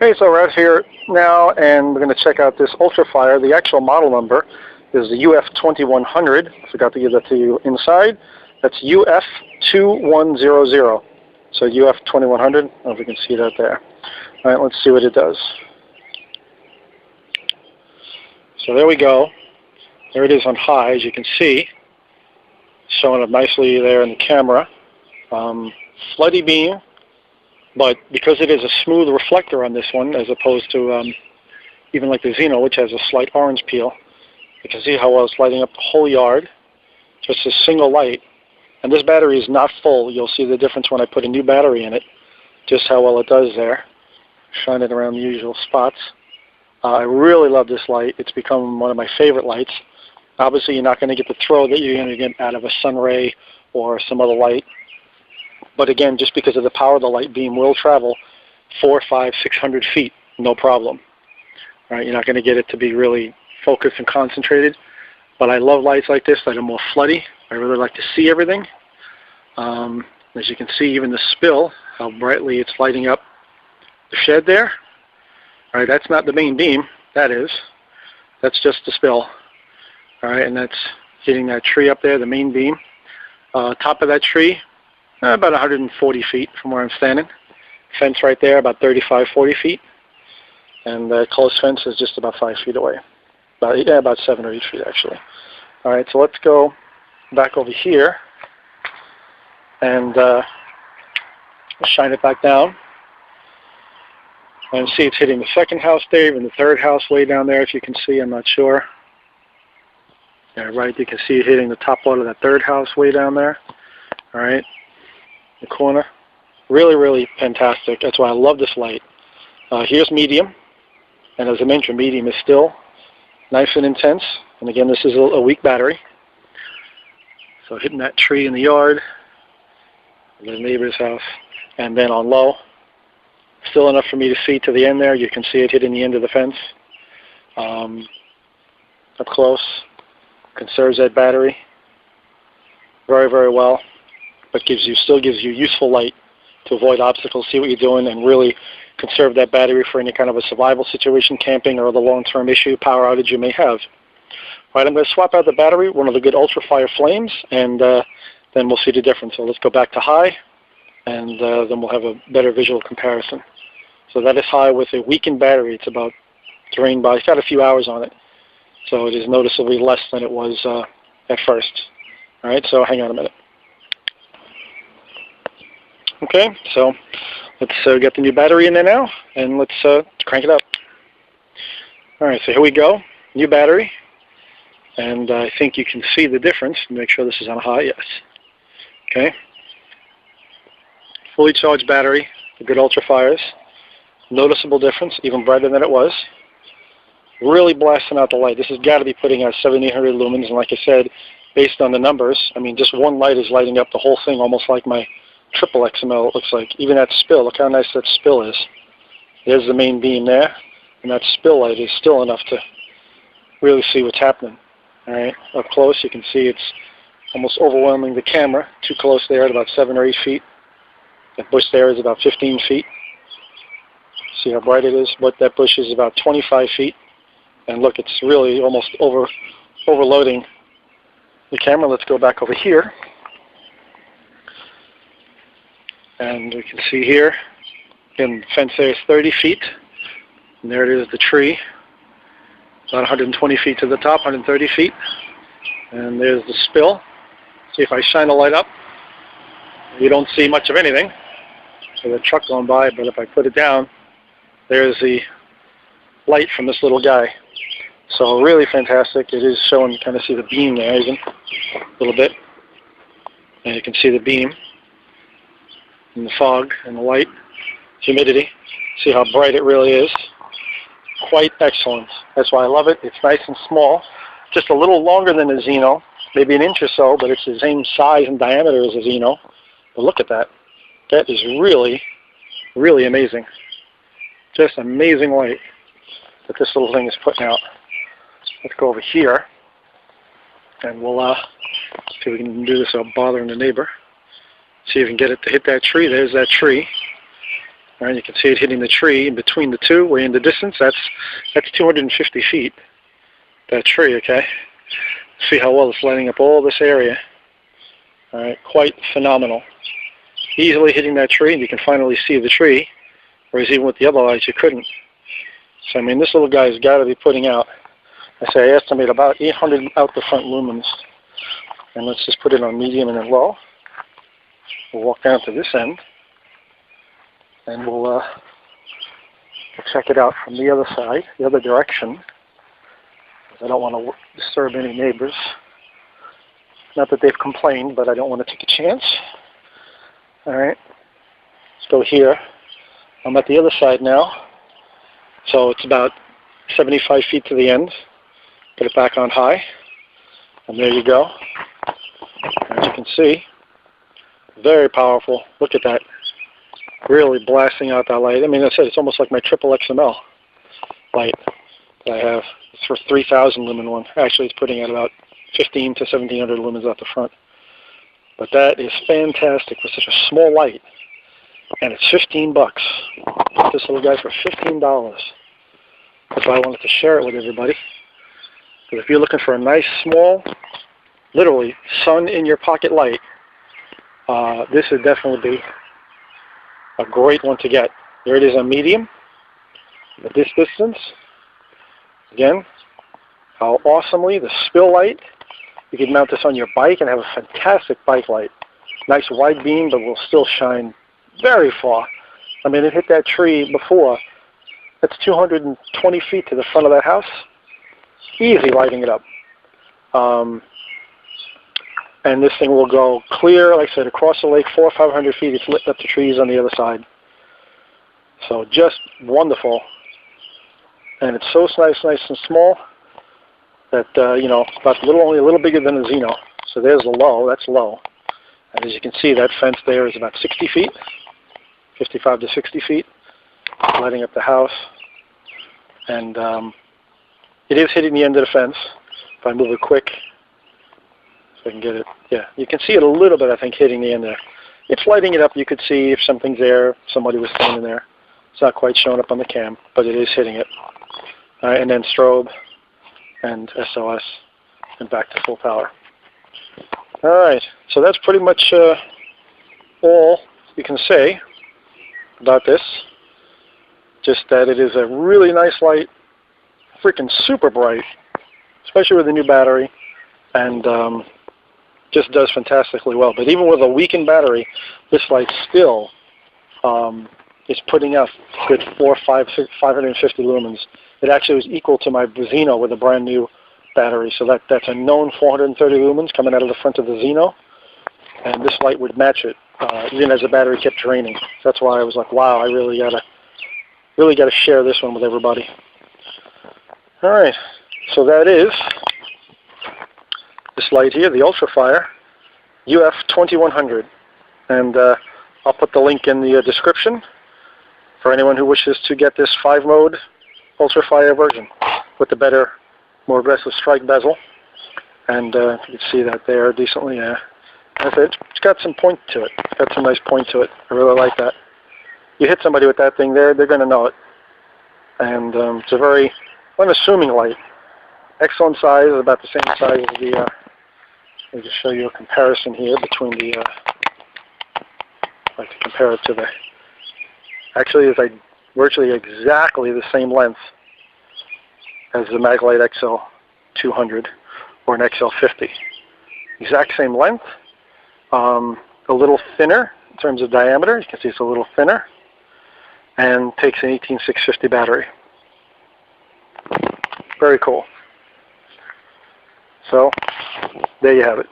Okay, so we're out here now, and we're going to check out this Ultrafire. The actual model number is the UF-2100. I forgot to give that to you inside. That's UF-2100. So UF-2100. I don't know if you can see that there. All right, let's see what it does. So there we go. There it is on high, as you can see. Showing up nicely there in the camera. Floody beam. But because it is a smooth reflector on this one, as opposed to even like the Xeno, which has a slight orange peel, you can see how well it's lighting up the whole yard. Just a single light. And this battery is not full. You'll see the difference when I put a new battery in it, just how well it does there. Shine it around the usual spots. I really love this light. It's become one of my favorite lights. Obviously, you're not going to get the throw that you're going to get out of a sun ray or some other light. But again, just because of the power of the light beam will travel 400, 500, 600 feet, no problem. All right, you're not going to get it to be really focused and concentrated. But I love lights like this that are more floody. I really like to see everything. As you can see, even the spill, how brightly it's lighting up the shed there. All right, that's not the main beam. That is. That's just the spill. All right, and that's hitting that tree up there, the main beam. Top of that tree, about 140 feet from where I'm standing. Fence right there, about 35, 40 feet. And the close fence is just about 5 feet away. About 7 or 8 feet, actually. All right, so let's go back over here and shine it back down. And see it's hitting the second house there, even the third house way down there, if you can see, I'm not sure. Yeah, right, you can see it hitting the top part of that third house way down there. All right, the corner. Really, really fantastic. That's why I love this light. Here's medium. And as I mentioned, medium is still nice and intense. And again, this is a weak battery. So hitting that tree in the yard, the neighbor's house, and then on low. Still enough for me to see to the end there. You can see it hitting the end of the fence. Up close. Conserves that battery very, very well. But still gives you useful light to avoid obstacles, see what you're doing, and really conserve that battery for any kind of a survival situation, camping, or the long-term issue, power outage you may have. All right, I'm going to swap out the battery, one of the good Ultrafire flames, and then we'll see the difference. So let's go back to high, and then we'll have a better visual comparison. So that is high with a weakened battery. It's about drained by, it's got a few hours on it. So it is noticeably less than it was at first. All right, so hang on a minute. Okay, so let's get the new battery in there now, and let's crank it up. All right, so here we go, new battery, and I think you can see the difference. Make sure this is on high, yes. Okay, fully charged battery, the good Ultrafires. Noticeable difference, even brighter than it was. Really blasting out the light. This has got to be putting out 7,800 lumens, and like I said, based on the numbers, I mean, just one light is lighting up the whole thing, almost like my triple XML, it looks like. Even that spill, look how nice that spill is. There's the main beam there, and that spill light is still enough to really see what's happening. All right, up close, you can see it's almost overwhelming the camera. Too close there at about 7 or 8 feet. That bush there is about 15 feet. See how bright it is? But that bush is about 25 feet. And look, it's really almost overloading the camera. Let's go back over here. And we can see here, again, the fence there is 30 feet. And there it is, the tree. About 120 feet to the top, 130 feet. And there's the spill. See if I shine the light up, you don't see much of anything. So the truck going by, but if I put it down, there's the light from this little guy. So really fantastic. It is showing, you kind of see the beam there even, a little bit. And you can see the beam, and the fog, and the light, humidity. See how bright it really is. Quite excellent. That's why I love it. It's nice and small. Just a little longer than a Xeno, maybe an inch or so, but it's the same size and diameter as a Xeno. But look at that. That is really, really amazing. Just amazing light that this little thing is putting out. Let's go over here, and we'll see if we can do this without bothering the neighbor. See if we can get it to hit that tree. There's that tree. All right, you can see it hitting the tree in between the two, way in the distance. That's 250 feet, that tree, okay? See how well it's lighting up all this area. All right, quite phenomenal. Easily hitting that tree, and you can finally see the tree, whereas even with the other lights you couldn't. So I mean, this little guy's got to be putting out, I estimate about 800 out the front lumens. And let's just put it on medium and then low. We'll walk down to this end, and we'll check it out from the other side, the other direction. I don't want to disturb any neighbors. Not that they've complained, but I don't want to take a chance. All right, let's go here. I'm at the other side now, so it's about 75 feet to the end. Put it back on high, and there you go. As you can see, very powerful. Look at that, really blasting out that light. I mean, I said it's almost like my triple XML light that I have. It's for 3,000 lumen one. Actually, it's putting out about 15 to 1,700 lumens out the front. But that is fantastic for such a small light, and it's $15. Got this little guy for $15. That's why I wanted to share it with everybody. Because if you're looking for a nice, small, literally sun in your pocket light, this would definitely be a great one to get. There it is on medium at this distance. Again, how awesomely the spill light. You can mount this on your bike and have a fantastic bike light. Nice wide beam, but will still shine very far. I mean, it hit that tree before. That's 220 feet to the front of that house. Easy lighting it up. And this thing will go clear, like I said, across the lake, 400 or 500 feet. It's lit up the trees on the other side. So just wonderful. And it's so nice and small that, you know, about only a little bigger than a Xeno. So there's the low, that's low. And as you can see, that fence there is about 60 feet, 55 to 60 feet, lighting up the house. And it is hitting the end of the fence. If I move it quick, so I can get it, yeah, you can see it a little bit, I think, hitting the end there. It's lighting it up. You could see if something's there, somebody was standing there. It's not quite showing up on the cam, but it is hitting it. All right, and then strobe and SOS and back to full power. All right, so that's pretty much all you can say about this. Just that it is a really nice light, freaking super bright, especially with the new battery, and just does fantastically well. But even with a weakened battery, this light still is putting out good 550 lumens. It actually was equal to my Xeno with a brand new battery. So that's a known 430 lumens coming out of the front of the Xeno, and this light would match it, even as the battery kept draining. So that's why I was like, wow, I really gotta share this one with everybody. All right, so that is this light here, the Ultrafire UF-2100, and I'll put the link in the description for anyone who wishes to get this 5-mode Ultrafire version with the better, more aggressive strike bezel. And you can see that there decently. Yeah, it's got some point to it. It's got some nice point to it. I really like that. You hit somebody with that thing there, they're going to know it. And it's a very unassuming light. Excellent size, about the same size as the. Let me just show you a comparison here between the. I'd like to compare it to the. Actually, it's like virtually exactly the same length as the Maglite XL-200 or an XL-50. Exact same length. A little thinner in terms of diameter. You can see it's a little thinner, and takes an 18650 battery. Very cool. So there you have it.